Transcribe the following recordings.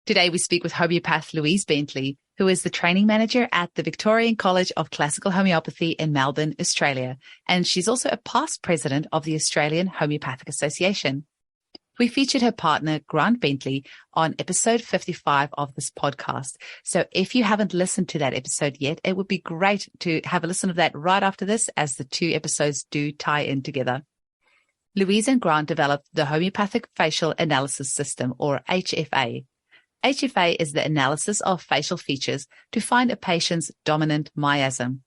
Today we speak with homeopath Louise Bentley, who is the training manager at the Victorian College of Classical Homeopathy in Melbourne, Australia, and she's also a past president of the Australian Homeopathic Association. We featured her partner, Grant Bentley, on episode 55 of this podcast. So if you haven't listened to that episode yet, it would be great to have a listen of that right after this, as the two episodes do tie in together. Louise and Grant developed the Homeopathic Facial Analysis System, or HFA. HFA is the analysis of facial features to find a patient's dominant miasm.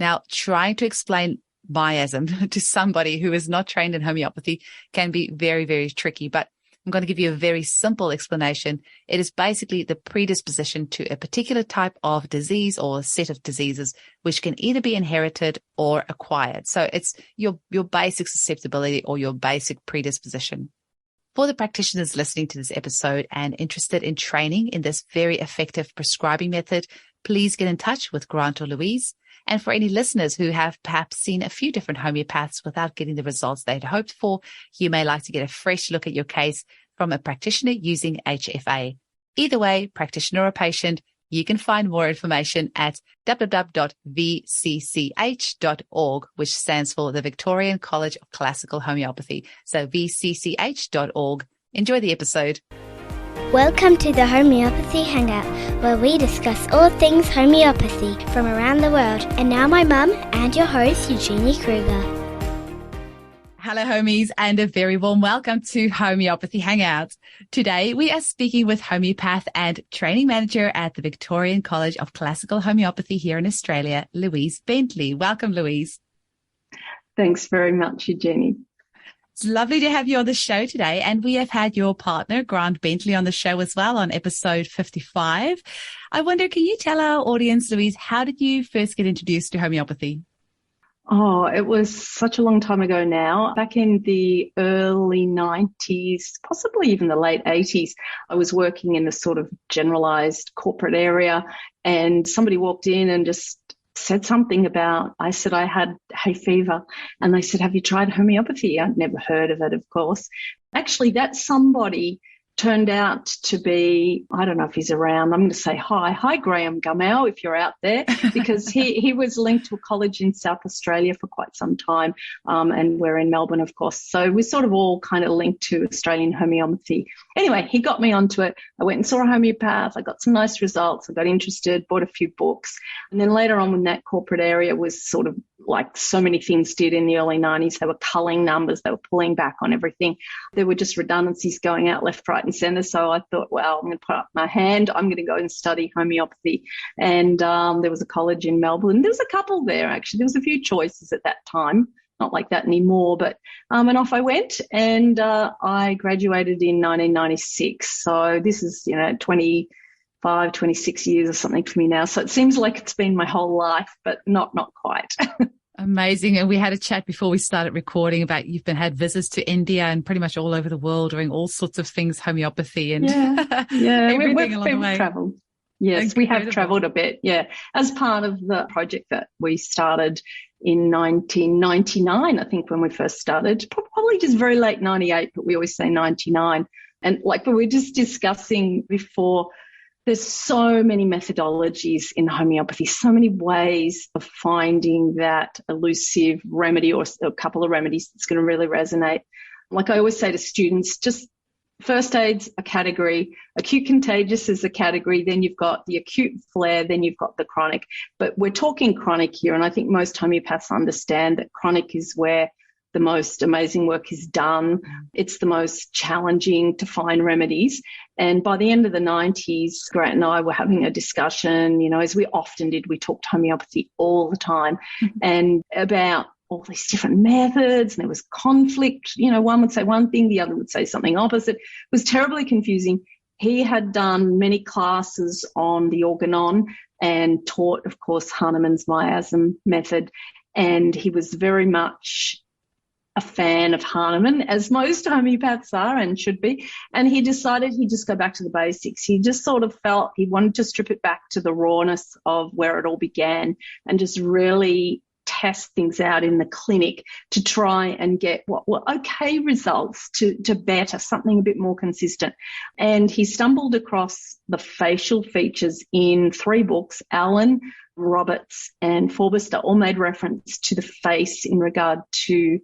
Now, trying to explain miasm to somebody who is not trained in homeopathy can be very, very tricky, but I'm going to give you a very simple explanation. It is basically the predisposition to a particular type of disease or set of diseases, which can either be inherited or acquired. So it's your basic susceptibility or your basic predisposition. For the practitioners listening to this episode and interested in training in this very effective prescribing method, please get in touch with Grant or Louise. And for any listeners who have perhaps seen a few different homeopaths without getting the results they'd hoped for, you may like to get a fresh look at your case from a practitioner using HFA. Either way, practitioner or patient, you can find more information at www.vcch.org, which stands for the Victorian College of Classical Homeopathy. So vcch.org. Enjoy the episode. Welcome to the Homeopathy Hangout, where we discuss all things homeopathy from around the world. And now my mum and your host, Eugenie Kruger. Hello, homies, and a very warm welcome to Homeopathy Hangout. Today, we are speaking with homeopath and training manager at the Victorian College of Classical Homeopathy here in Australia, Louise Bentley. Welcome, Louise. Thanks very much, Eugenie. It's lovely to have you on the show today, and we have had your partner, Grant Bentley, on the show as well on episode 55. I wonder, can you tell our audience, Louise, how did you first get introduced to homeopathy? Oh, it was such a long time ago now. Back in the early 90s, possibly even the late 80s, I was working in the sort of generalized corporate area, and somebody walked in and just said something about, I said I had hay fever, and they said, have you tried homeopathy? I'd never heard of it, of course. Actually, that somebody turned out to be, I don't know if he's around, I'm going to say hi Graham Gummel, if you're out there, because he was linked to a college in South Australia for quite some time, and we're in Melbourne, of course. So we're sort of all kind of linked to Australian homeopathy. Anyway, he got me onto it. I went and saw a homeopath. I got some nice results. I got interested, bought a few books. And then later on, when that corporate area was sort of like so many things did in the early 90s, they were culling numbers, they were pulling back on everything. There were just redundancies going out left, right and centre. So I thought, well, I'm going to put up my hand. I'm going to go and study homeopathy. And there was a college in Melbourne. There was a couple there, actually. There was a few choices at that time. Not like that anymore, but and off I went, and I graduated in 1996. So this is, 26 years or something for me now. So it seems like it's been my whole life, but not quite. Amazing. And we had a chat before we started recording about you've had visits to India and pretty much all over the world doing all sorts of things, homeopathy and everything along the way. Traveled. Yes, we have travelled a bit, as part of the project that we started in 1999, I think, when we first started, probably just very late 98, but we always say 99. And like we were just discussing before, there's so many methodologies in homeopathy, so many ways of finding that elusive remedy or a couple of remedies that's going to really resonate. Like I always say to students, just first aid's a category, acute contagious is a category, then you've got the acute flare, then you've got the chronic. But we're talking chronic here, and I think most homeopaths understand that chronic is where the most amazing work is done. It's the most challenging to find remedies. And by the end of the 90s, Grant and I were having a discussion, as we often did. We talked homeopathy all the time and about all these different methods, and there was conflict. One would say one thing, the other would say something opposite. It was terribly confusing. He had done many classes on the organon and taught, of course, Hahnemann's miasm method, and he was very much a fan of Hahnemann, as most homeopaths are and should be, and he decided he'd just go back to the basics. He just sort of felt he wanted to strip it back to the rawness of where it all began and just really test things out in the clinic to try and get what were okay results to better, something a bit more consistent. And he stumbled across the facial features in 3 books. Allen, Roberts and Forbuster all made reference to the face in regard to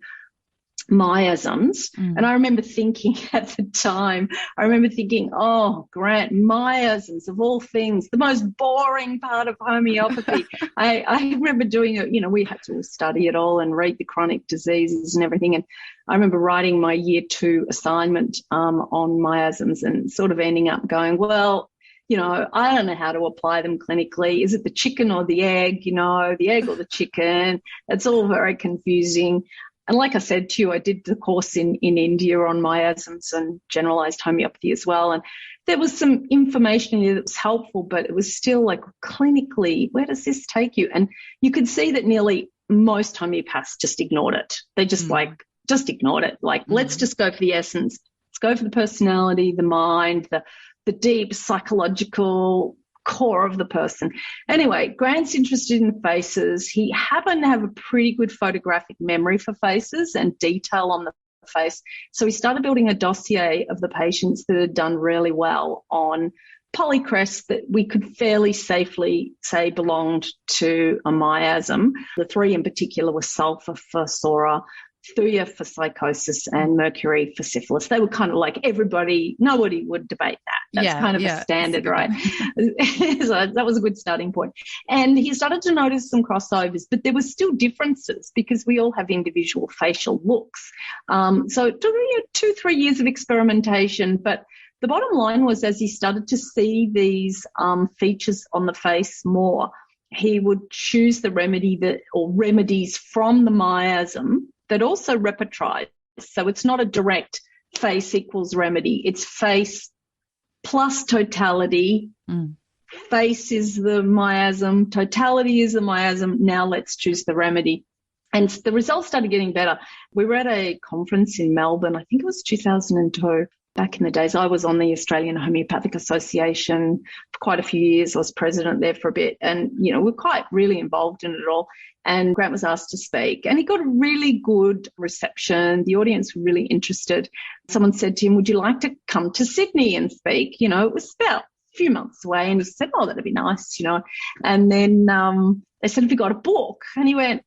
miasms. And I remember thinking at the time, oh, Grant, miasms of all things, the most boring part of homeopathy. I remember doing it, we had to study it all and read the chronic diseases and everything. And I remember writing my year 2 assignment on miasms and sort of ending up going, well, I don't know how to apply them clinically. Is it the chicken or the egg? The egg or the chicken? It's all very confusing. And like I said to you, I did the course in India on miasms and generalized homeopathy as well. And there was some information in there that was helpful, but it was still like clinically, where does this take you? And you could see that nearly most homeopaths just ignored it. They just just ignored it. Let's just go for the essence. Let's go for the personality, the mind, the deep psychological core of the person. Anyway, Grant's interested in faces. He happened to have a pretty good photographic memory for faces and detail on the face. So he started building a dossier of the patients that had done really well on polycrests that we could fairly safely say belonged to a miasm. The 3 in particular were sulfur for Sora, Thuya for psychosis, and Mercury for syphilis. They were kind of like nobody would debate that. That's kind of a standard, right? So that was a good starting point. And he started to notice some crossovers, but there were still differences because we all have individual facial looks. So it took 2-3 years of experimentation, but the bottom line was as he started to see these features on the face more, he would choose the remedies from the miasm that also repertorize. So it's not a direct face equals remedy. It's face plus totality. Face is the miasm. Totality is the miasm. Now let's choose the remedy. And the results started getting better. We were at a conference in Melbourne. I think it was 2002. Back in the days, I was on the Australian Homeopathic Association for quite a few years. I was president there for a bit and, we're quite really involved in it all. And Grant was asked to speak and he got a really good reception. The audience were really interested. Someone said to him, would you like to come to Sydney and speak? It was about a few months away and he said, oh, that'd be nice, And then they said, have you got a book? And he went,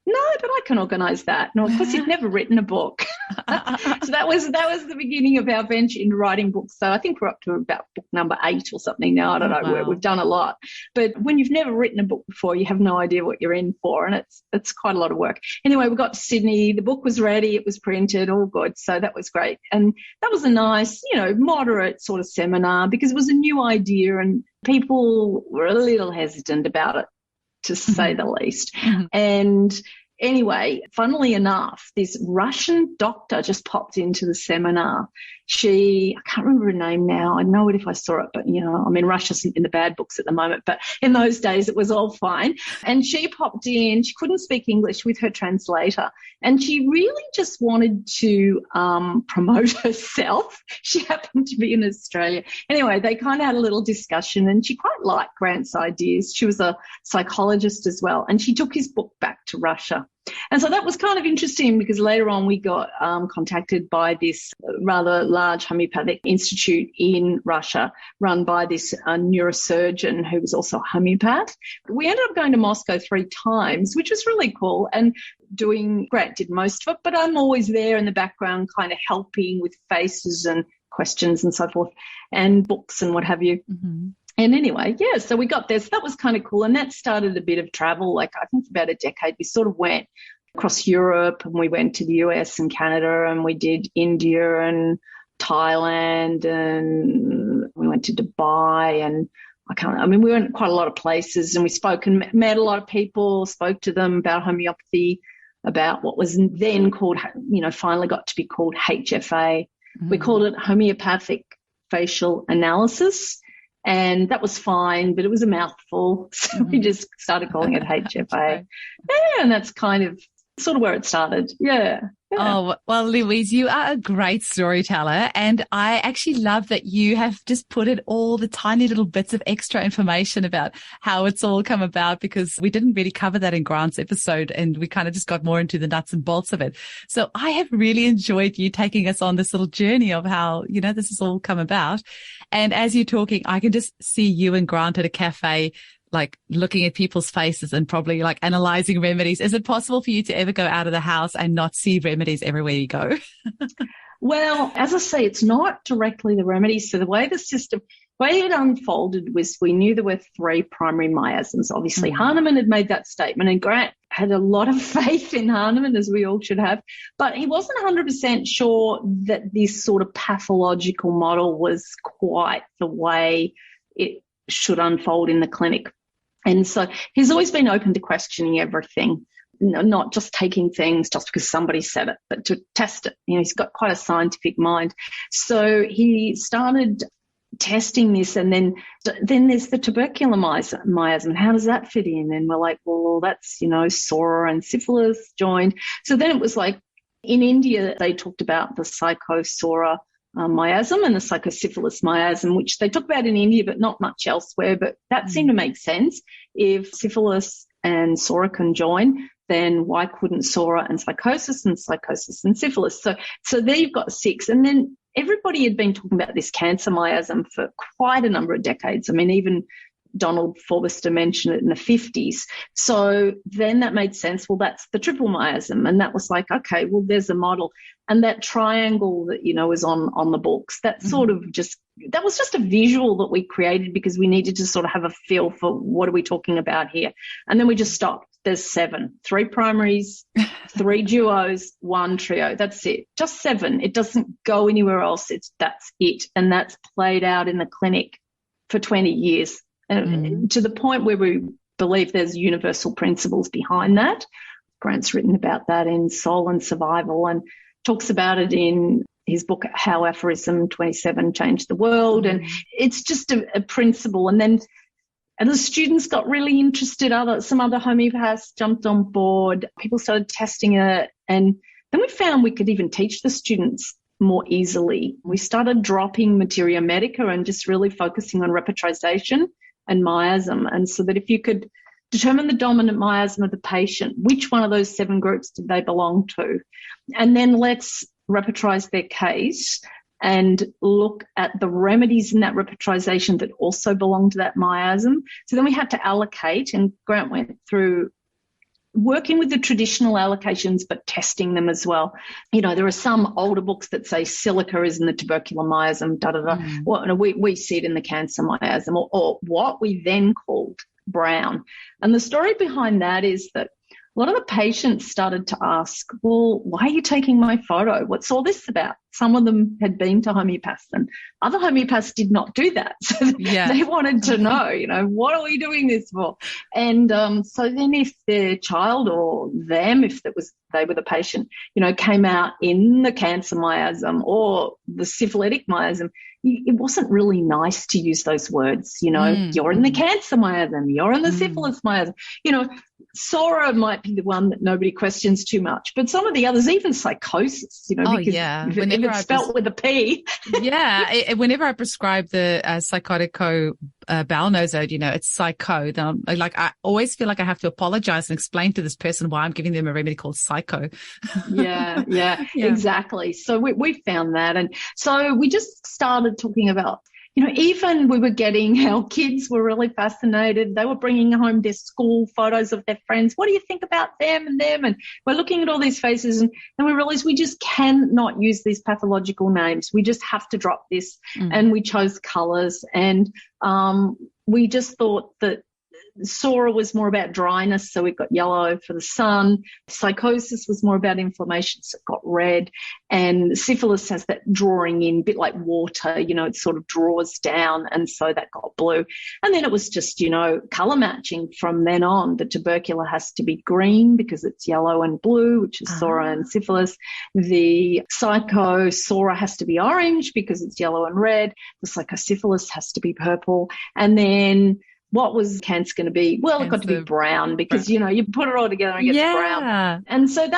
no, but I can organise that. No, of course, he'd never written a book. So that was the beginning of our venture into writing books. So I think we're up to about book number 8 or something now. I don't know. Wow. We've done a lot. But when you've never written a book before, you have no idea what you're in for, and it's quite a lot of work. Anyway, we got to Sydney. The book was ready. It was printed, all good. So that was great. And that was a nice, moderate sort of seminar because it was a new idea and people were a little hesitant about it, to say the least. And anyway, funnily enough, this Russian doctor just popped into the seminar. I can't remember her name now. I'd know it if I saw it, but, Russia's in the bad books at the moment, but in those days it was all fine. And she popped in. She couldn't speak English with her translator. And she really just wanted to promote herself. She happened to be in Australia. Anyway, they kind of had a little discussion and she quite liked Grant's ideas. She was a psychologist as well. And she took his book back to Russia. And so that was kind of interesting because later on we got contacted by this rather large homeopathic institute in Russia run by this neurosurgeon who was also a homeopath. We ended up going to Moscow 3 times, which was really cool, and Grant did most of it, but I'm always there in the background kind of helping with faces and questions and so forth and books and what have you. And anyway, so we got there. So that was kind of cool. And that started a bit of travel. I think about a decade, we sort of went across Europe and we went to the US and Canada and we did India and Thailand and we went to Dubai and we went quite a lot of places and we spoke and met a lot of people, spoke to them about homeopathy, about what was then called, finally got to be called HFA. We called it Homeopathic Facial Analysis. And that was fine, but it was a mouthful. So we just started calling it HFA. And that's kind of sort of where it started. Yeah. Oh, well, Louise, you are a great storyteller. And I actually love that you have just put in all the tiny little bits of extra information about how it's all come about, because we didn't really cover that in Grant's episode and we kind of just got more into the nuts and bolts of it. So I have really enjoyed you taking us on this little journey of how, this has all come about. And as you're talking, I can just see you and Grant at a cafe, like looking at people's faces and probably like analyzing remedies. Is it possible for you to ever go out of the house and not see remedies everywhere you go? Well, as I say, it's not directly the remedies. So the way it unfolded was we knew there were 3 primary miasms. Obviously, Hahnemann had made that statement, and Grant had a lot of faith in Hahnemann, as we all should have. But he wasn't 100% sure that this sort of pathological model was quite the way it should unfold in the clinic. And so he's always been open to questioning everything, not just taking things just because somebody said it, but to test it. He's got quite a scientific mind. So he started testing this, and then there's the tubercular miasm. How does that fit in? And we're like, well, that's, Sora and syphilis joined. So then it was like, in India, they talked about the psychosora miasm and the psychosyphilis miasm, which they talk about in India, but not much elsewhere. But that seemed to make sense. If syphilis and Sora can join, then why couldn't Sora and psychosis and syphilis? So there you've got 6. And then everybody had been talking about this cancer miasm for quite a number of decades. I mean, even Donald Forbuster mentioned it in the 50s. So then that made sense. Well, that's the triple miasm. And that was like, okay, well, there's a model. And that triangle that, is on the books, that sort of that was just a visual that we created because we needed to sort of have a feel for what are we talking about here. And then we just stopped. There's 7, 3 primaries, 3 duos, 1 trio. That's it. Just 7. It doesn't go anywhere else. That's it. And that's played out in the clinic for 20 years. To the point where we believe there's universal principles behind that. Grant's written about that in Soul and Survival and talks about it in his book, How Aphorism 27 Changed the World. And it's just a principle. And the students got really interested. Some other homeopaths jumped on board. People started testing it. And then we found we could even teach the students more easily. We started dropping materia medica and just really focusing on repetrization and miasm. And so that if you could determine the dominant miasm of the patient, which one of those 7 groups did they belong to? And then let's repetrize their case and look at the remedies in that repetrization that also belong to that miasm. So then we had to allocate, and Grant went through working with the traditional allocations but testing them as well. There are some older books that say silica is in the tubercular miasm, Well, we see it in the cancer miasm, or what we then called brown. And the story behind that is that a lot of the patients started to ask, well, why are you taking my photo? What's all this about? Some of them had been to homeopaths, and other homeopaths did not do that. So they wanted to know, what are we doing this for? And so then if their child or them, if they were the patient, came out in the cancer miasm or the syphilitic miasm, it wasn't really nice to use those words. You're in the cancer miasm, you're in the syphilis miasm. Sora might be the one that nobody questions too much, but some of the others, even psychosis, because if it's spelt with a P. Whenever I prescribe the psychotico bowel nosode, it's psycho. Then I always feel like I have to apologize and explain to this person why I'm giving them a remedy called psycho. Yeah, exactly. So we found that. And so we just started talking about, even we were getting, our kids were really fascinated. They were bringing home their school photos of their friends. What do you think about them and them? And we're looking at all these faces, and we realized we just cannot use these pathological names. We just have to drop this. And we chose colors, and we just thought that Sora was more about dryness, so it got yellow for the sun. Psychosis was more about inflammation, so it got red. And syphilis has that drawing in, a bit like water, it sort of draws down, and so that got blue. And then it was just, colour matching from then on. The tubercular has to be green because it's yellow and blue, which is Sora and syphilis. The Sora has to be orange because it's yellow and red. The psychosyphilis has to be purple. And then What was cancer going to be? Well, it got to be brown because, you put it all together and it gets brown. And so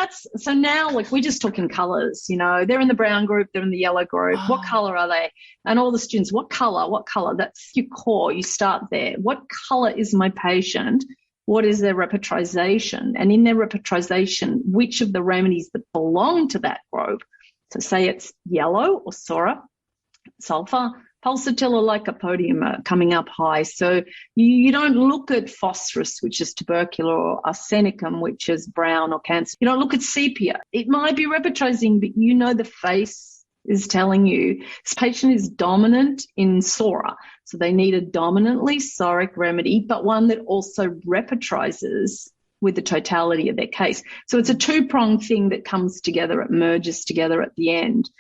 now, like, we're just talking colours, they're in the brown group, they're in the yellow group. Oh. What colour are they? And all the students, what colour? That's your core. You start there. What colour is my patient? What is their repertorization? And in their repertorization, which of the remedies that belong to that group? So say it's yellow or Sora, sulfur, pulsatilla, lycopodium are coming up high. So you don't look at phosphorus, which is tubercular, or arsenicum, which is brown or cancer. You don't look at sepia. It might be repertrizing, but the face is telling you this patient is dominant in Sora. So they need a dominantly soric remedy, but one that also repertrizes with the totality of their case. So it's a two-pronged thing that comes together, it merges together at the end.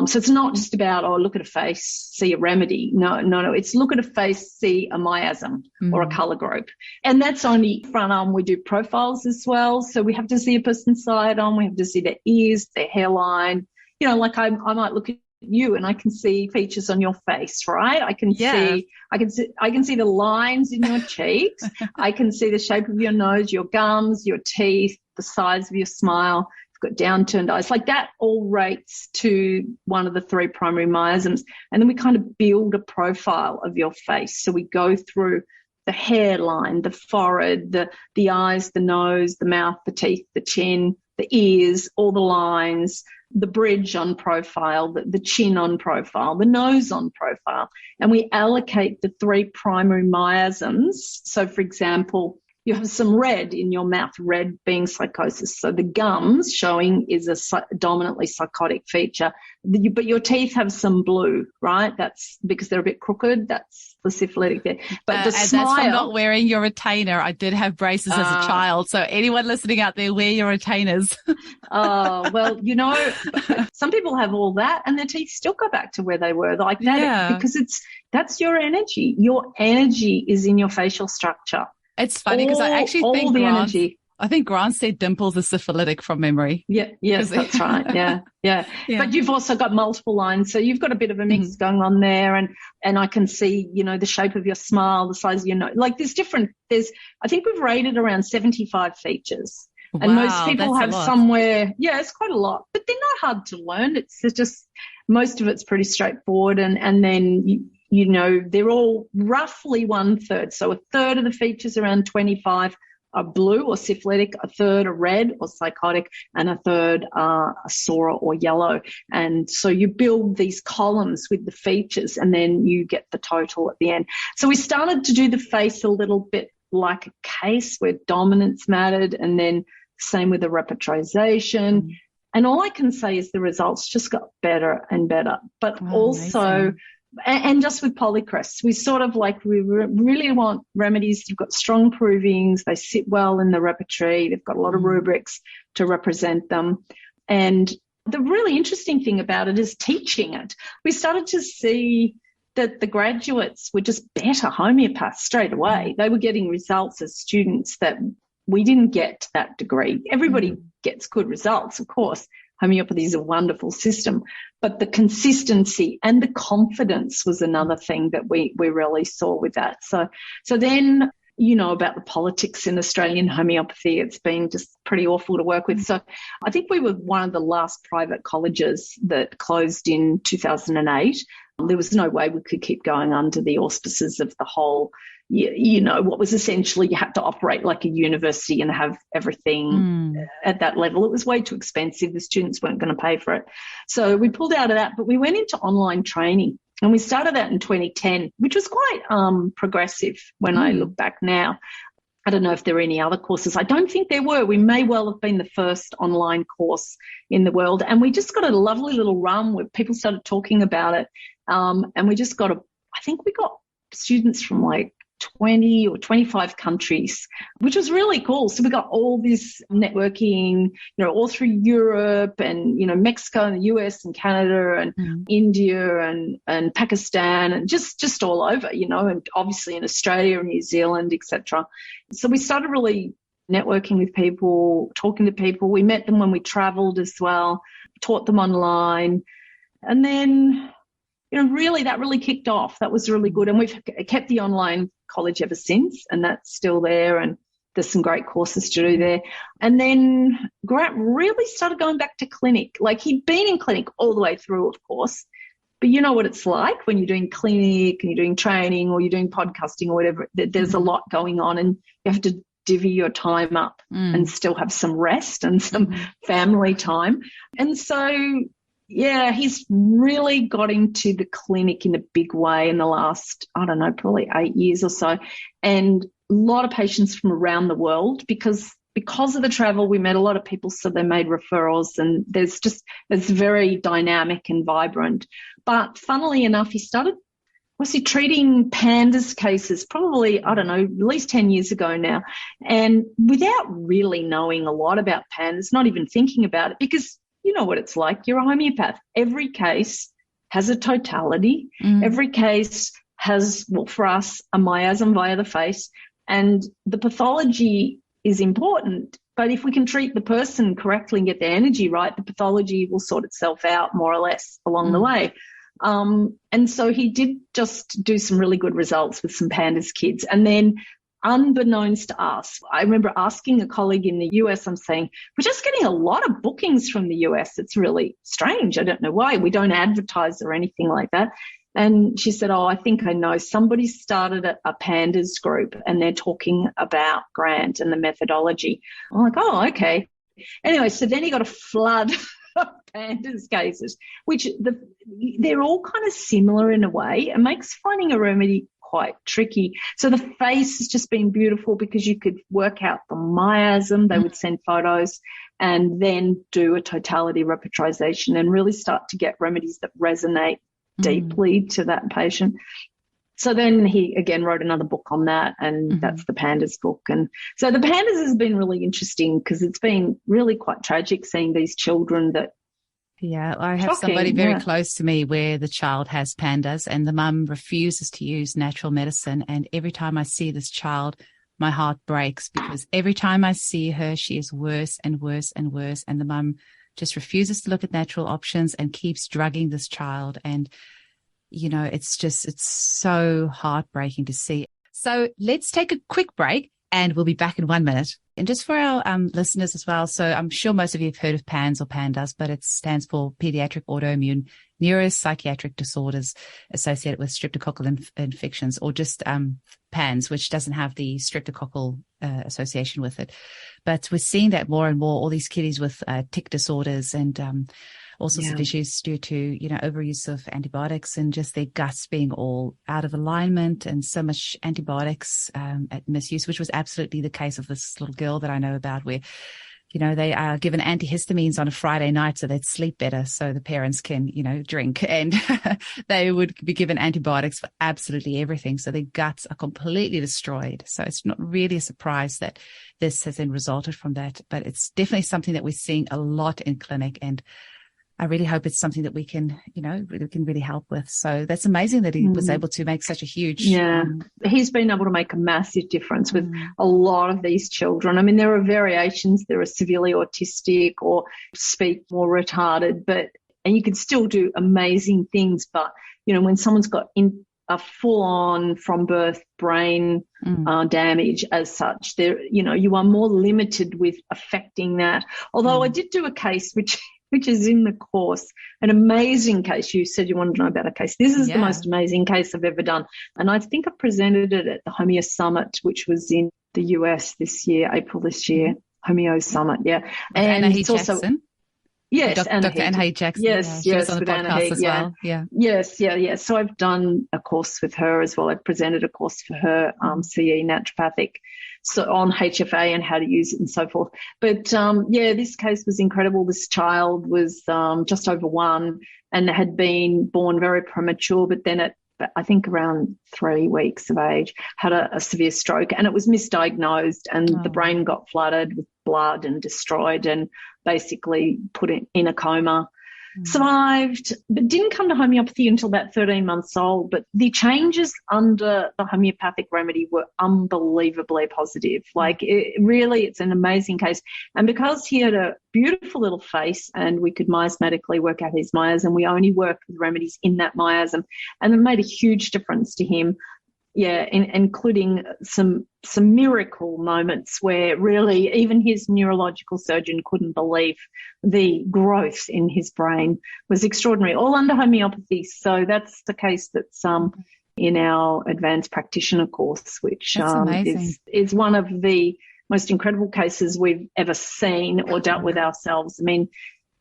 So it's not just about, look at a face, see a remedy. No. It's look at a face, see a miasm or a colour group. And that's only front arm. We do profiles as well. So we have to see a person's side arm. We have to see their ears, their hairline. Like I might look at you and I can see features on your face, right? I can see the lines in your cheeks. I can see the shape of your nose, your gums, your teeth, the size of your smile. You've got downturned eyes. Like that all rates to one of the three primary miasms. And then we kind of build a profile of your face. So we go through the hairline, the forehead, the eyes, the nose, the mouth, the teeth, the chin, the ears, all the lines, the bridge on profile, the chin on profile, the nose on profile. And we allocate the three primary miasms. So, for example, you have some red in your mouth, red being psychosis. So the gums showing is a dominantly psychotic feature, but your teeth have some blue, right? That's because they're a bit crooked. That's the syphilitic there. But the smile. That's from not wearing your retainer. I did have braces as a child. So anyone listening out there, wear your retainers. Well, some people have all that and their teeth still go back to where they were like that because that's your energy. Your energy is in your facial structure. It's funny because I actually think Grant said dimples are syphilitic from memory. Yeah, yes, that's right. Yeah. But you've also got multiple lines, so you've got a bit of a mix going on there, and I can see, the shape of your smile, the size of your nose. Like I think we've rated around 75 features. Wow, and most people have somewhere, it's quite a lot, but they're not hard to learn. It's just most of it's pretty straightforward, and then they're all roughly 1/3. So a third of the features, around 25, are blue or syphilitic, a third are red or psychotic, and a third are Sora or yellow. And so you build these columns with the features and then you get the total at the end. So we started to do the face a little bit like a case where dominance mattered, and then same with the repertorization. And all I can say is the results just got better and better. But also, amazing. And just with polycrests, we sort of we really want remedies. You've got strong provings. They sit well in the repertory. They've got a lot of rubrics to represent them. And the really interesting thing about it is teaching it. We started to see that the graduates were just better homeopaths straight away. They were getting results as students that we didn't get to that degree. Everybody gets good results, of course. Homeopathy is a wonderful system, but the consistency and the confidence was another thing that we really saw with that. So then, about the politics in Australian homeopathy, it's been just pretty awful to work with. So I think we were one of the last private colleges that closed in 2008. There was no way we could keep going under the auspices of the whole, what was essentially you had to operate like a university and have everything at that level. It was way too expensive. The students weren't going to pay for it. So we pulled out of that, but we went into online training, and we started that in 2010, which was quite progressive when I look back now. I don't know if there are any other courses. I don't think there were. We may well have been the first online course in the world. And we just got a lovely little run where people started talking about it. And we just got I think we got students from 20 or 25 countries, which was really cool. So we got all this networking, all through Europe and, Mexico and the US and Canada and India and Pakistan and just all over, and obviously in Australia and New Zealand, etc. So we started really networking with people, talking to people. We met them when we traveled as well, taught them online. And then, that really kicked off. That was really good. And we've kept the online college ever since, and that's still there, and there's some great courses to do there. And then Grant really started going back to clinic. Like, he'd been in clinic all the way through, of course, but you know what it's like when you're doing clinic and you're doing training or you're doing podcasting or whatever. There's a lot going on, and you have to divvy your time up and still have some rest and some family time. And so, yeah, he's really got into the clinic in a big way in the last, I don't know, probably 8 years or so. And a lot of patients from around the world, because of the travel, we met a lot of people, so they made referrals, and it's very dynamic and vibrant. But funnily enough, he treating PANDAS cases probably, I don't know, at least 10 years ago now, and without really knowing a lot about PANDAS, not even thinking about it, because you know what it's like. You're a homeopath. Every case has a totality. Every case has, well, for us, a miasm via the face, and the pathology is important. But if we can treat the person correctly and get their energy right, the pathology will sort itself out more or less along the way. And so he did just do some really good results with some PANDAS kids. And then, unbeknownst to us, I remember asking a colleague in the US, I'm saying, we're just getting a lot of bookings from the US. It's really strange. I don't know why. We don't advertise or anything like that. And she said, I think I know. Somebody started a PANDAS group, and they're talking about Grant and the methodology. I'm like, okay. Anyway, so then he got a flood of PANDAS cases, which they're all kind of similar in a way. It makes finding a remedy quite tricky. So the face has just been beautiful because you could work out the miasm. They would send photos and then do a totality repertorization and really start to get remedies that resonate deeply to that patient. So then he again wrote another book on that, and that's the PANDAS book. And so the PANDAS has been really interesting because it's been really quite tragic seeing these children that. Yeah, I have somebody very close to me where the child has PANDAS and the mum refuses to use natural medicine. And every time I see this child, my heart breaks, because every time I see her, she is worse and worse and worse. And the mum just refuses to look at natural options and keeps drugging this child. And, you know, it's so heartbreaking to see. So let's take a quick break and we'll be back in 1 minute. And just for our listeners as well, so I'm sure most of you have heard of PANS or PANDAS, but it stands for Pediatric Autoimmune Neuropsychiatric Disorders Associated with Streptococcal Infections, or just PANS, which doesn't have the streptococcal association with it. But we're seeing that more and more, all these kiddies with tic disorders and all sorts of issues due to, you know, overuse of antibiotics and just their guts being all out of alignment and so much antibiotics at misuse, which was absolutely the case of this little girl that I know about, where, you know, they are given antihistamines on a Friday night so they'd sleep better, so the parents can, you know, drink, and they would be given antibiotics for absolutely everything. So their guts are completely destroyed. So it's not really a surprise that this has then resulted from that, but it's definitely something that we're seeing a lot in clinic, and I really hope it's something that we can, you know, we can really help with. So that's amazing that he was able to make such a huge. Yeah, he's been able to make a massive difference with a lot of these children. I mean, there are variations. There are severely autistic or speak more retarded, and you can still do amazing things. But, you know, when someone's got a full-on from birth brain damage as such, there, you know, you are more limited with affecting that. Although I did do a case which is in the course, an amazing case. You said you wanted to know about a case. This is the most amazing case I've ever done. And I think I presented it at the Homeo Summit, which was in the US April this year, Homeo Summit, And Anna it's also, Jackson. Yes, Dr. Anna Jackson. Yes, she was on the with Anna podcast as well. Yeah. Yes. So I've done a course with her as well. I've presented a course for her, CE naturopathic, so on HFA and how to use it and so forth. But this case was incredible. This child was just over 1 and had been born very premature, but then at I think around 3 weeks of age, had a severe stroke, and it was misdiagnosed, and the brain got flooded with blood and destroyed and basically put it in a coma. Survived, but didn't come to homeopathy until about 13 months old. But the changes under the homeopathic remedy were unbelievably positive. Like, it's an amazing case. And because he had a beautiful little face and we could miasmatically work out his miasm, we only worked with remedies in that miasm, and it made a huge difference to him. including some miracle moments where really even his neurological surgeon couldn't believe the growth in his brain was extraordinary, all under homeopathy. So that's the case that's in our advanced practitioner course, which is one of the most incredible cases we've ever seen or dealt with ourselves. I mean,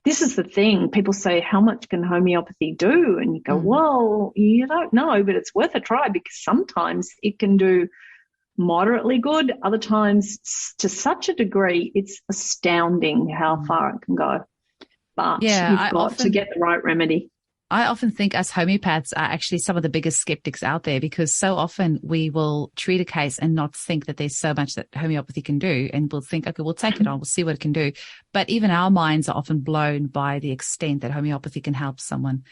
this is the thing. People say, how much can homeopathy do? And you go, well, you don't know, but it's worth a try, because sometimes it can do moderately good. Other times, to such a degree, it's astounding how far it can go. But you've got to get the right remedy. I often think us homeopaths are actually some of the biggest skeptics out there, because so often we will treat a case and not think that there's so much that homeopathy can do. And we'll think, okay, we'll take it on, we'll see what it can do. But even our minds are often blown by the extent that homeopathy can help someone,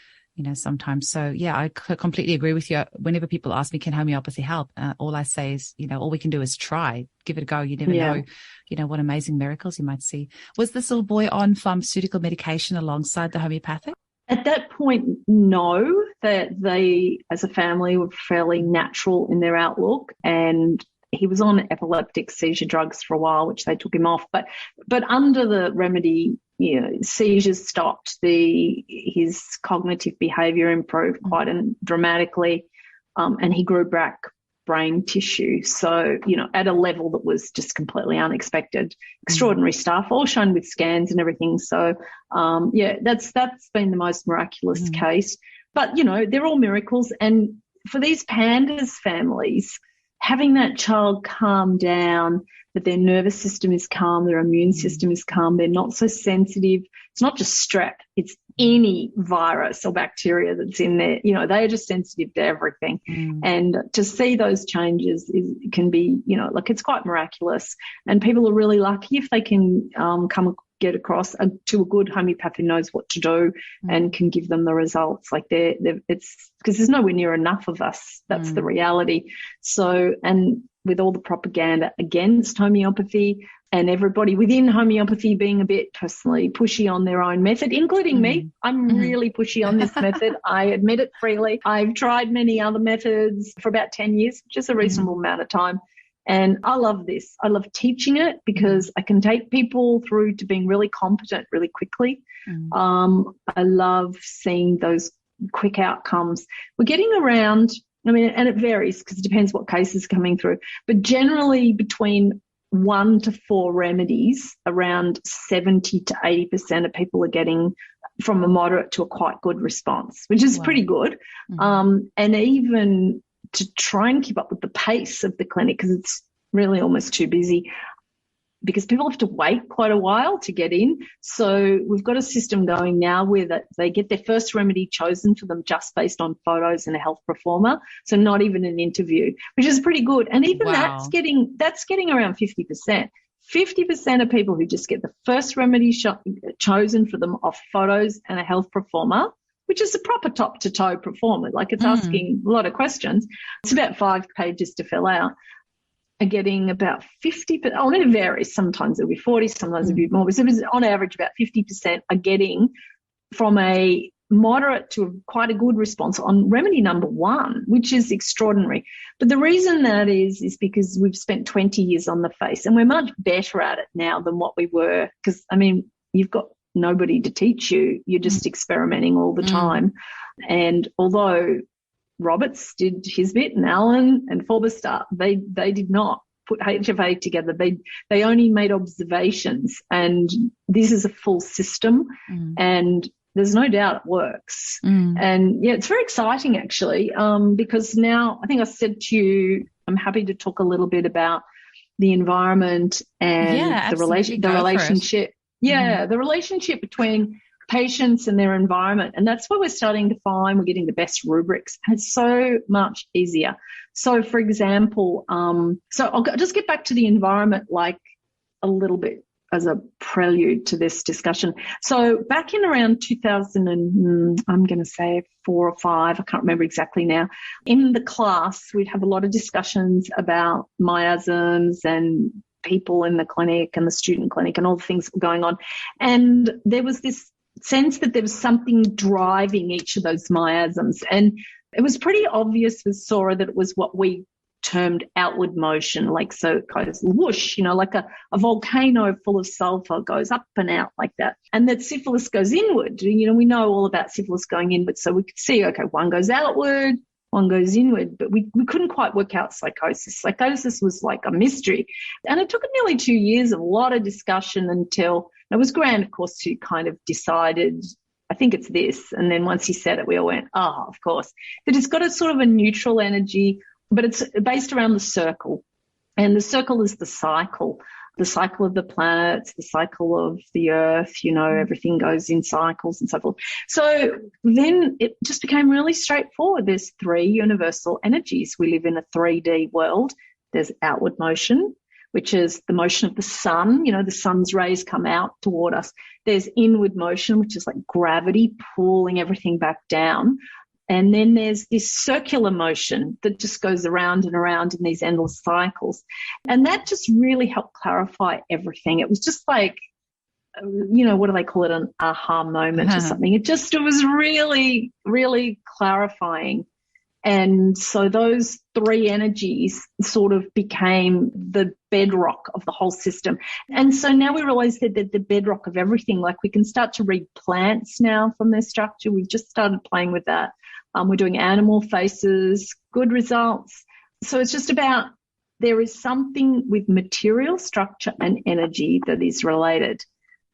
sometimes. So yeah, I completely agree with you. Whenever people ask me, can homeopathy help? All I say is, all we can do is try, give it a go. You never know, what amazing miracles you might see. Was this little boy on pharmaceutical medication alongside the homeopathic? At that point, no, that they, as a family, were fairly natural in their outlook, and he was on epileptic seizure drugs for a while, which they took him off. But under the remedy, seizures stopped. His cognitive behaviour improved quite dramatically, and he grew back brain tissue. So, at a level that was just completely unexpected. Extraordinary stuff, all shown with scans and everything. So, that's been the most miraculous case. But, they're all miracles. And for these PANDAS families, having that child calm down, that their nervous system is calm, their immune system is calm, they're not so sensitive. It's not just strep, it's any virus or bacteria that's in there. They are just sensitive to everything. And to see those changes can be, it's quite miraculous. And people are really lucky if they can get across to a good homeopath who knows what to do and can give them the results. It's because there's nowhere near enough of us. That's the reality. So, and with all the propaganda against homeopathy and everybody within homeopathy being a bit personally pushy on their own method, including me. I'm really pushy on this method. I admit it freely. I've tried many other methods for about 10 years, which is a reasonable amount of time. And I love this. I love teaching it because I can take people through to being really competent really quickly. I love seeing those quick outcomes. We're getting around, and it varies because it depends what case is coming through, but generally between 1 to 4 remedies, around 70 to 80% of people are getting from a moderate to a quite good response, which is pretty good. And even to try and keep up with the pace of the clinic, because it's really almost too busy, because people have to wait quite a while to get in. So we've got a system going now where that they get their first remedy chosen for them just based on photos and a health performer, so not even an interview, which is pretty good. And even that's getting around 50%. 50% of people who just get the first remedy chosen for them off photos and a health performer, which is a proper top-to-toe performer. It's asking a lot of questions. It's about 5 pages to fill out. Are getting about 50%. It varies. Sometimes it'll be 40, sometimes it'll be more. But on average, about 50% are getting from a moderate to quite a good response on remedy number 1, which is extraordinary. But the reason that is because we've spent 20 years on the face, and we're much better at it now than what we were. Because, you've got nobody to teach you. You're just experimenting all the time. And although Roberts did his bit and Allen and Forbestar, they did not put HFA together. They only made observations, and this is a full system, and there's no doubt it works. And it's very exciting actually, because now I think I said to you, I'm happy to talk a little bit about the environment and the relationship. The relationship between patients and their environment. And that's what we're starting to find. We're getting the best rubrics. And it's so much easier. So, for example, so I'll just get back to the environment a little bit as a prelude to this discussion. So back in around 2000 and I'm going to say 4 or 5, I can't remember exactly now, in the class we'd have a lot of discussions about miasms and people in the clinic and the student clinic and all the things that were going on. And there was this sense that there was something driving each of those miasms. And it was pretty obvious with Sora that it was what we termed outward motion, like so it goes whoosh, like a volcano full of sulfur goes up and out like that. And that syphilis goes inward. We know all about syphilis going inward. So we could see, okay, one goes outward, one goes inward, but we couldn't quite work out psychosis. Psychosis was like a mystery. And it took nearly 2 years of a lot of discussion until it was Grant, of course, who kind of decided, I think it's this. And then once he said it, we all went, of course. That it's got a sort of a neutral energy, but it's based around the circle. And the circle is the cycle of the planets, the cycle of the earth, everything goes in cycles and so forth. So then it just became really straightforward. There's 3 universal energies. We live in a 3D world. There's outward motion, which is the motion of the sun. The sun's rays come out toward us. There's inward motion, which is like gravity pulling everything back down. And then there's this circular motion that just goes around and around in these endless cycles. And that just really helped clarify everything. It was just like, what do they call it, an aha moment or something. It was really, really clarifying. And so those 3 energies sort of became the bedrock of the whole system. And so now we realize that they're the bedrock of everything. Like we can start to read plants now from their structure. We've just started playing with that. We're doing animal faces, good results. So it's just about there is something with material structure and energy that is related.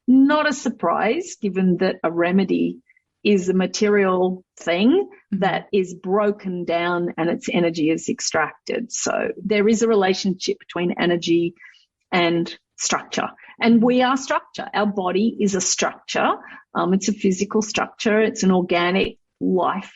Not a surprise, given that a remedy is a material thing that is broken down and its energy is extracted. So there is a relationship between energy and structure. And we are structure. Our body is a structure. It's a physical structure. It's an organic life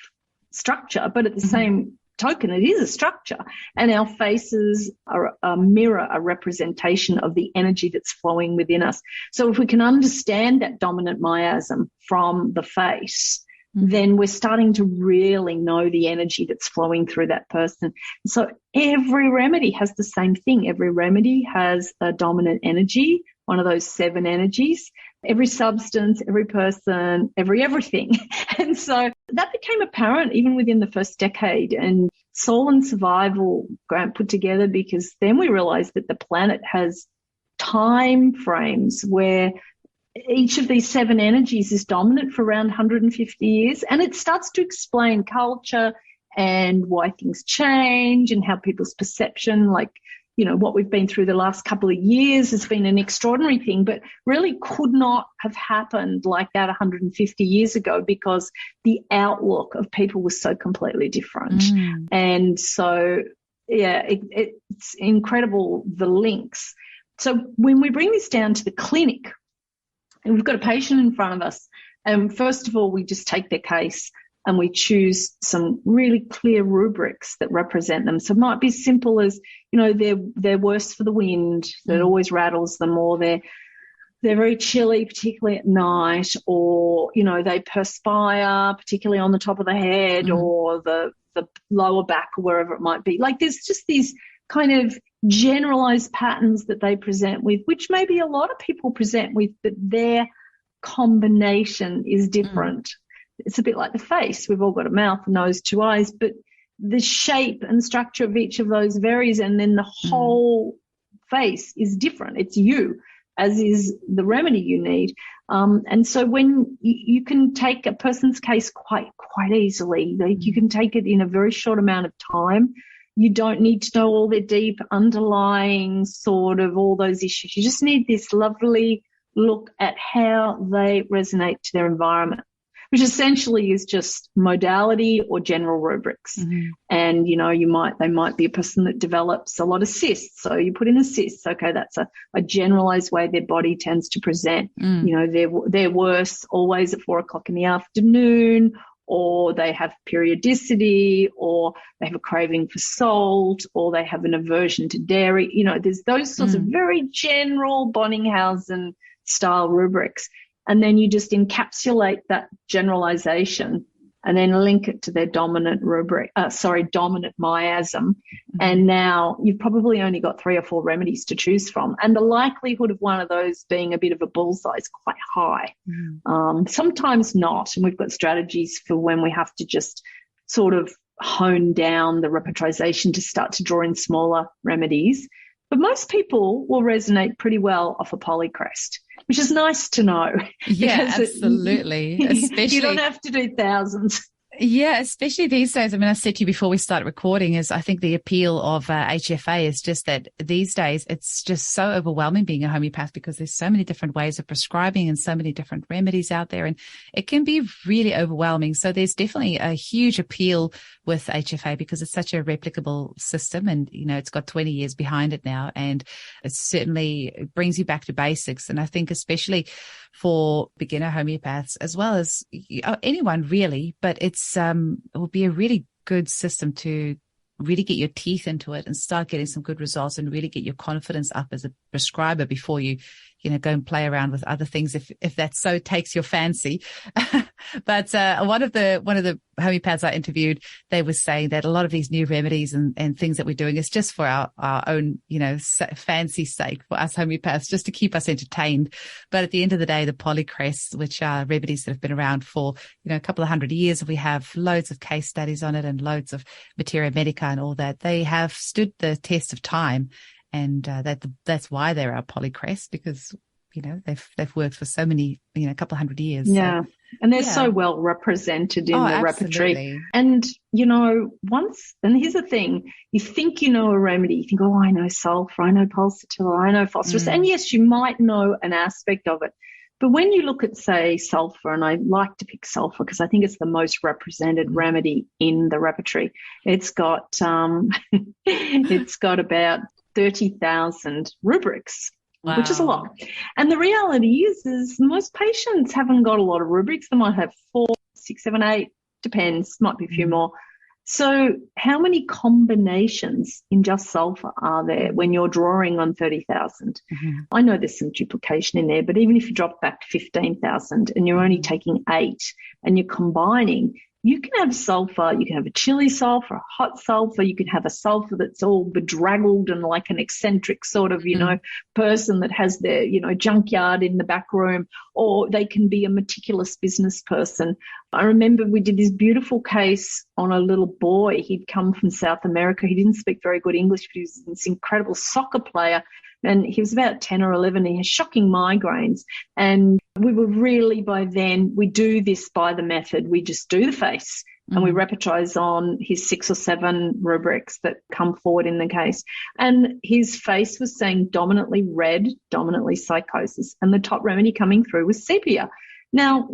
structure. But at the same token, it is a structure. And our faces are a mirror, a representation of the energy that's flowing within us. So if we can understand that dominant miasm from the face, then we're starting to really know the energy that's flowing through that person. So every remedy has the same thing. Every remedy has a dominant energy, one of those 7 energies, every substance, every person, everything. And so that became apparent even within the first decade. And Soul and Survival, Grant put together, because then we realized that the planet has time frames where each of these 7 energies is dominant for around 150 years. And it starts to explain culture and why things change and how people's perception, like, what we've been through the last couple of years has been an extraordinary thing, but really could not have happened like that 150 years ago because the outlook of people was so completely different. And so, it's incredible, the links. So when we bring this down to the clinic, and we've got a patient in front of us, and first of all, we just take their case and we choose some really clear rubrics that represent them. So it might be as simple as, they're worse for the wind, that always rattles them, or they're very chilly, particularly at night, or, they perspire, particularly on the top of the head or the lower back or wherever it might be. Like there's just these kind of generalized patterns that they present with, which maybe a lot of people present with, but their combination is different. It's a bit like the face. We've all got a mouth, a nose, 2 eyes, but the shape and structure of each of those varies, and then the whole face is different. It's you, as is the remedy you need. And so when you can take a person's case quite easily, you can take it in a very short amount of time. You don't need to know all their deep underlying sort of all those issues. You just need this lovely look at how they resonate to their environment, which essentially is just modality or general rubrics. And, they might be a person that develops a lot of cysts. So you put in a cyst. Okay, that's a generalized way their body tends to present. They're worse always at 4:00 in the afternoon, or they have periodicity, or they have a craving for salt, or they have an aversion to dairy. There's those sorts of very general Bonninghausen style rubrics. And then you just encapsulate that generalization and then link it to their dominant dominant miasm. And now you've probably only got 3 or 4 remedies to choose from. And the likelihood of one of those being a bit of a bullseye is quite high. Sometimes not. And we've got strategies for when we have to just sort of hone down the repetization to start to draw in smaller remedies. But most people will resonate pretty well off a polycrest, which is nice to know. Yeah, absolutely. Especially, you don't have to do thousands. Yeah, especially these days. I mean, I said to you before we started recording is I think the appeal of HFA is just that these days it's just so overwhelming being a homeopath because there's so many different ways of prescribing and so many different remedies out there, and it can be really overwhelming. So there's definitely a huge appeal with HFA because it's such a replicable system, and, you know, it's got 20 years behind it now, and it certainly brings you back to basics. And I think especially for beginner homeopaths as well as anyone really, but it will be a really good system to really get your teeth into it and start getting some good results and really get your confidence up as a prescriber before you go and play around with other things if that so takes your fancy. But one of the homeopaths I interviewed, they were saying that a lot of these new remedies and things that we're doing is just for our own, fancy sake for us homeopaths, just to keep us entertained. But at the end of the day, the polycrests, which are remedies that have been around for, a couple of hundred years, we have loads of case studies on it and loads of materia medica and all that. They have stood the test of time. And that's why they're our polycrest, because they've worked for so many, a couple of hundred years. Yeah, so, and they're so well represented in the repertory. And and here's the thing: you think you know a remedy, you think, oh, I know sulfur, I know pulsatilla, I know phosphorus, and yes, you might know an aspect of it. But when you look at, say, sulfur, and I like to pick sulfur because I think it's the most represented remedy in the repertory. It's got about 30,000 rubrics, wow, which is a lot. And the reality is most patients haven't got a lot of rubrics. They might have 4, 6, 7, 8, depends, might be a few more. So how many combinations in just sulfur are there when you're drawing on 30,000? Mm-hmm. I know there's some duplication in there, but even if you drop back to 15,000 and you're only taking 8 and you're combining, you can have sulfur, you can have a chili sulfur, a hot sulfur, you can have a sulfur that's all bedraggled and like an eccentric sort of, person that has their, junkyard in the back room, or they can be a meticulous business person. I remember we did this beautiful case on a little boy. He'd come from South America. He didn't speak very good English, but he was this incredible soccer player. And he was about 10 or 11. He had shocking migraines. And we were really, by then, we do this by the method. We just do the face and we repertoise on his 6 or 7 rubrics that come forward in the case. And his face was saying dominantly red, dominantly psychosis. And the top remedy coming through was sepia. Now,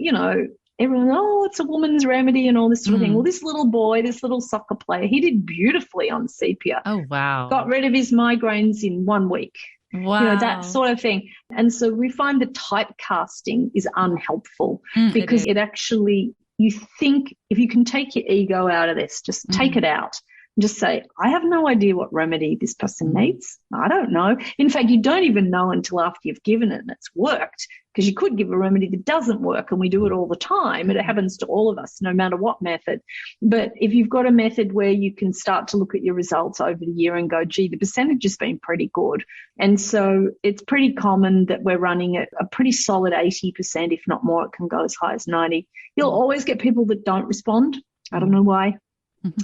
everyone, it's a woman's remedy and all this sort of thing. Well, this little boy, this little soccer player, he did beautifully on sepia. Oh, wow. Got rid of his migraines in 1 week. Wow. That sort of thing. And so we find the typecasting is unhelpful because it actually, you think if you can take your ego out of this, just take it out. And just say, I have no idea what remedy this person needs. I don't know. In fact, you don't even know until after you've given it and it's worked, because you could give a remedy that doesn't work, and we do it all the time, and it happens to all of us, no matter what method. But if you've got a method where you can start to look at your results over the year and go, gee, the percentage has been pretty good. And so it's pretty common that we're running at a pretty solid 80%, if not more. It can go as high as 90%. You'll always get people that don't respond. I don't know why.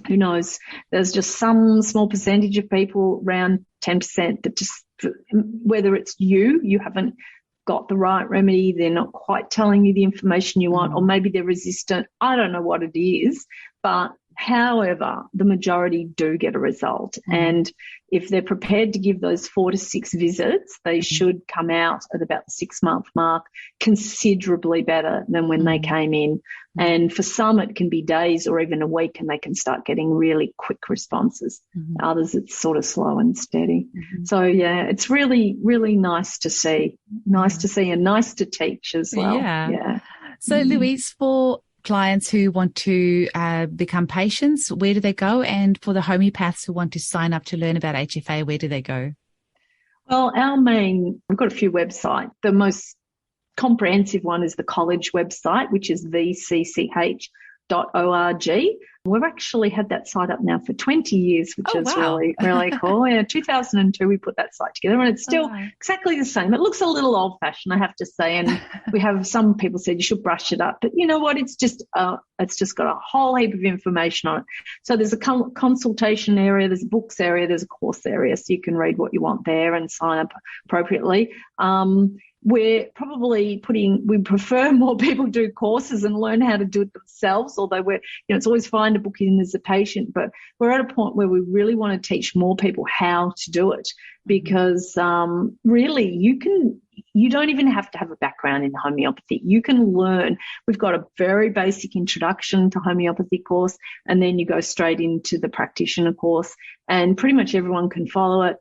Who knows? There's just some small percentage of people, around 10%, that just, whether it's you haven't got the right remedy, they're not quite telling you the information you want, or maybe they're resistant. I don't know what it is, but however, the majority do get a result. And if they're prepared to give those 4 to 6 visits, they should come out at about the 6-month mark considerably better than when they came in. And for some, it can be days or even a week, and they can start getting really quick responses. Others, it's sort of slow and steady. So, yeah, it's really, really nice to see. Nice to see and nice to teach as well. Yeah. So, Louise, for clients who want to become patients, where do they go? And for the homeopaths who want to sign up to learn about HFA, where do they go? Well, we've got a few websites. The most comprehensive one is the college website, which is vcch.com.au. We've actually had that site up now for 20 years, which is wow. really, really cool. Yeah, 2002 we put that site together, and it's still exactly the same. It looks a little old-fashioned, I have to say, and we have some people said you should brush it up, but you know what? It's just got a whole heap of information on it. So there's a consultation area, there's a books area, there's a course area, so you can read what you want there and sign up appropriately. We're probably we prefer more people do courses and learn how to do it themselves, although it's always fine to book in as a patient, but we're at a point where we really want to teach more people how to do it, because really you don't even have to have a background in homeopathy. You can learn. We've got a very basic introduction to homeopathy course, and then you go straight into the practitioner course, and pretty much everyone can follow it.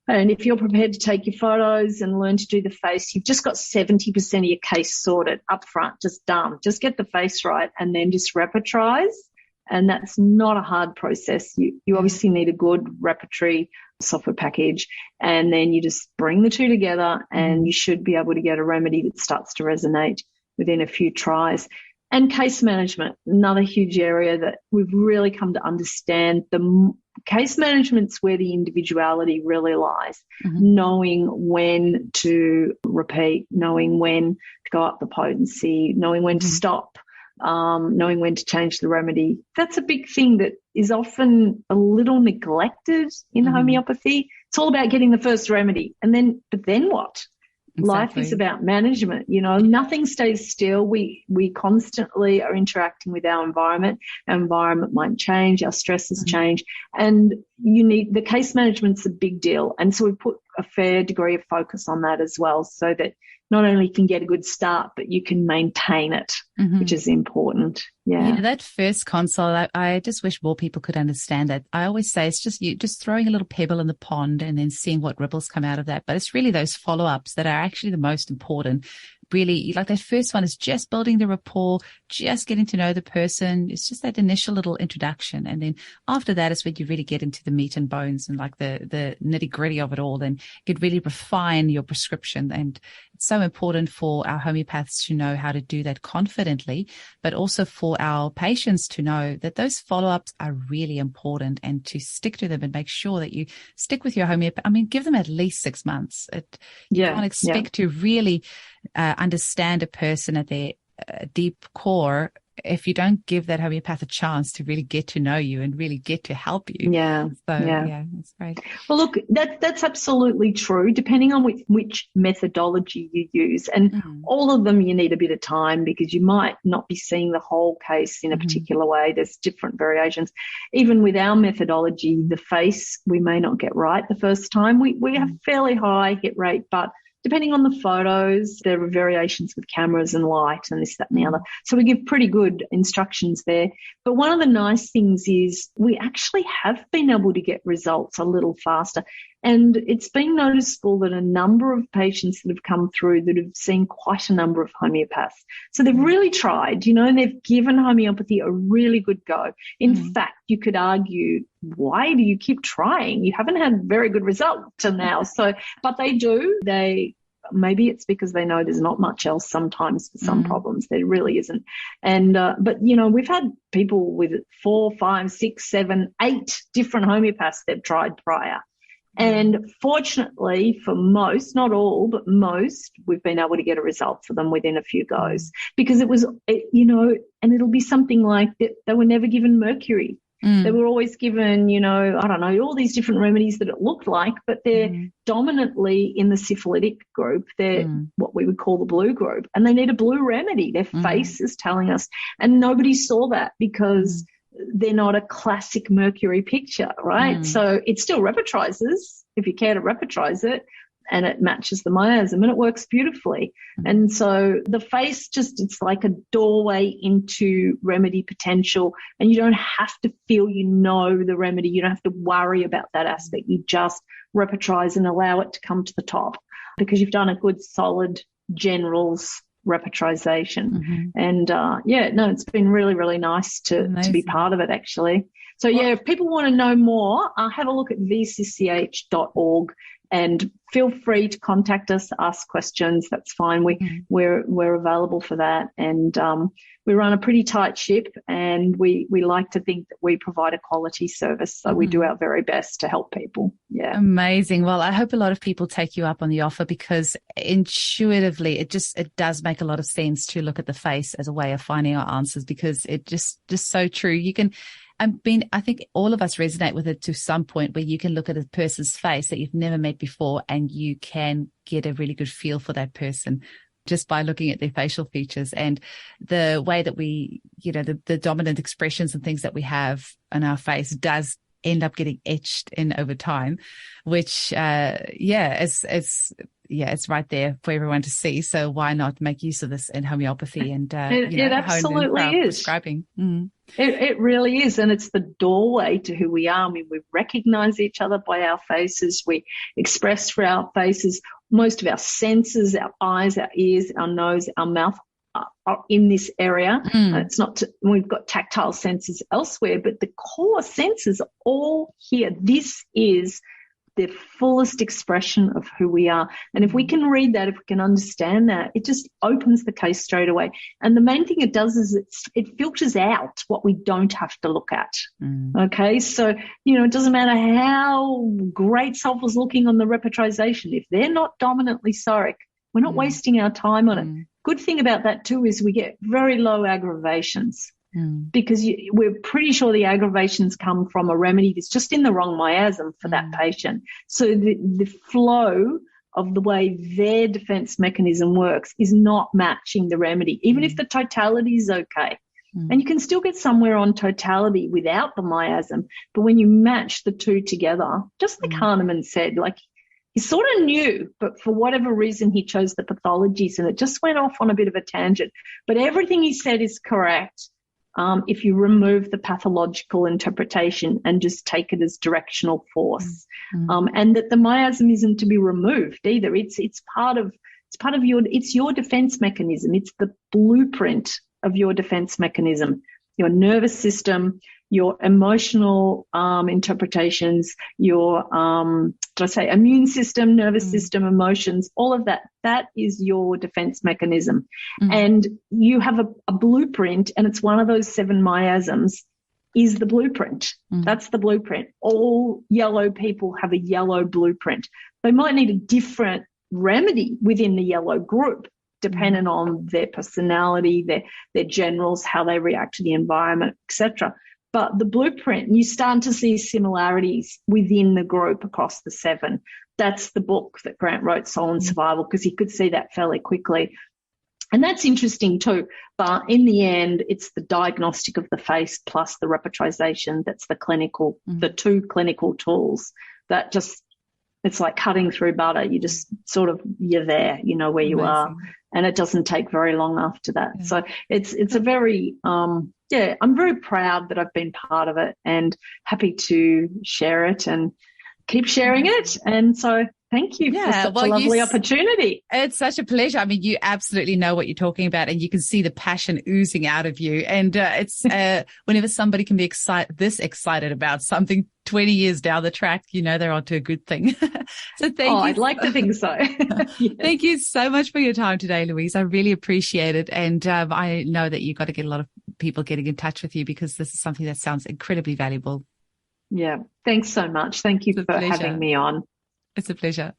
And if you're prepared to take your photos and learn to do the face, you've just got 70% of your case sorted up front, just done. Just get the face right and then just repertorize. And that's not a hard process. You obviously need a good repertory software package, and then you just bring the two together and you should be able to get a remedy that starts to resonate within a few tries. And case management, another huge area that we've really come to understand. The case management's where the individuality really lies, knowing when to repeat, knowing when to go up the potency, knowing when to stop, knowing when to change the remedy. That's a big thing that is often a little neglected in homeopathy. It's all about getting the first remedy, but then what? Exactly. Life is about management. Nothing stays still. We constantly are interacting with our environment. Our environment might change. Our stresses change. And the case management's a big deal. And so we put a fair degree of focus on that as well, so that not only can get a good start, but you can maintain it, which is important. Yeah. That first consult, I just wish more people could understand that. I always say it's just you just throwing a little pebble in the pond and then seeing what ripples come out of that. But it's really those follow-ups that are actually the most important. Really, like that first one is just building the rapport, just getting to know the person. It's just that initial little introduction. And then after that is when you really get into the meat and bones and like the nitty gritty of it all. Then you could really refine your prescription. And it's so important for our homeopaths to know how to do that confidently, but also for our patients to know that those follow-ups are really important and to stick to them and make sure that you stick with your homeopath. I mean, give them at least 6 months. You can't expect to really understand a person at their deep core if you don't give that homeopath a chance to really get to know you and really get to help you. Yeah. So, yeah, that's great. Well, look, that's absolutely true, depending on which methodology you use. And all of them, you need a bit of time because you might not be seeing the whole case in a particular way. There's different variations. Even with our methodology, the face, we may not get right the first time. We have fairly high hit rate, but depending on the photos, there are variations with cameras and light and this, that, and the other. So we give pretty good instructions there. But one of the nice things is we actually have been able to get results a little faster. And it's been noticeable that a number of patients that have come through that have seen quite a number of homeopaths. So they've really tried, and they've given homeopathy a really good go. In fact, you could argue, why do you keep trying? You haven't had very good results till now. But they do. Maybe it's because they know there's not much else sometimes for some problems. There really isn't. And, but we've had people with 4, 5, 6, 7, 8 different homeopaths they've tried prior. And fortunately for most, not all, but most, we've been able to get a result for them within a few goes because it was, and it'll be something like that. They were never given mercury. They were always given, I don't know, all these different remedies that it looked like, but they're dominantly in the syphilitic group. They're what we would call the blue group, and they need a blue remedy. Their face is telling us, and nobody saw that because they're not a classic mercury picture, right? So it still repertorizes if you care to repertorize it, and it matches the miasm and it works beautifully. And so the face it's like a doorway into remedy potential, and you don't have to feel the remedy. You don't have to worry about that aspect. You just repertorize and allow it to come to the top because you've done a good solid generals repertorization. And it's been really, really nice to be part of it actually. So yeah, if people want to know more, have a look at vcch.org and feel free to contact us, ask questions. That's fine. We're available for that. And we run a pretty tight ship, and we like to think that we provide a quality service. So we do our very best to help people. Yeah. Amazing. Well, I hope a lot of people take you up on the offer, because intuitively it does make a lot of sense to look at the face as a way of finding our answers, because it just so true. I think all of us resonate with it to some point, where you can look at a person's face that you've never met before, and you can get a really good feel for that person just by looking at their facial features, and the way that we, the dominant expressions and things that we have on our face does end up getting etched in over time, which, it's right there for everyone to see. So why not make use of this in homeopathy and, it absolutely is prescribing. It really is. And it's the doorway to who we are. I mean, we recognize each other by our faces. We express through our faces. Most of our senses, our eyes, our ears, our nose, our mouth are in this area. It's not, we've got tactile senses elsewhere, but the core senses are all here. This is the fullest expression of who we are. And if we can read that, if we can understand that, it just opens the case straight away. And the main thing it does is it filters out what we don't have to look at. Okay. So, it doesn't matter how great self is looking on the repetization. If they're not dominantly psoric, we're not wasting our time on it. Good thing about that too is we get very low aggravations. Because we're pretty sure the aggravations come from a remedy that's just in the wrong miasm for that patient. So the flow of the way their defense mechanism works is not matching the remedy, even if the totality is okay. And you can still get somewhere on totality without the miasm. But when you match the two together, just like Hahnemann said, like, he sort of knew, but for whatever reason, he chose the pathologies, and it just went off on a bit of a tangent. But everything he said is correct. If you remove the pathological interpretation and just take it as directional force, and that the miasm isn't to be removed either. It's part of your defense mechanism. It's the blueprint of your defense mechanism, your nervous system, your emotional interpretations, your immune system, nervous system, emotions, all of that. That is your defense mechanism. And you have a blueprint, and it's one of those 7 miasms is the blueprint. That's the blueprint. All yellow people have a yellow blueprint. They might need a different remedy within the yellow group, depending on their personality, their generals, how they react to the environment, etc. But the blueprint, you start to see similarities within the group across the 7. That's the book that Grant wrote, Soul and Survival, because he could see that fairly quickly. And that's interesting too. But in the end, it's the diagnostic of the face plus the repetization that's the 2 clinical tools that just, it's like cutting through butter. You just you're there, you know where you are. And it doesn't take very long after that. Yeah. So it's a very, I'm very proud that I've been part of it, and happy to share it and keep sharing it. And so thank you for such a lovely opportunity. It's such a pleasure. I mean, you absolutely know what you're talking about, and you can see the passion oozing out of you. And it's whenever somebody can be this excited about something 20 years down the track, they're onto a good thing. So thank you. I'd like to think so. Yes. Thank you so much for your time today, Louise. I really appreciate it. And I know that you've got to get a lot of people getting in touch with you, because this is something that sounds incredibly valuable. Yeah. Thanks so much. Thank you for having me on. It's a pleasure.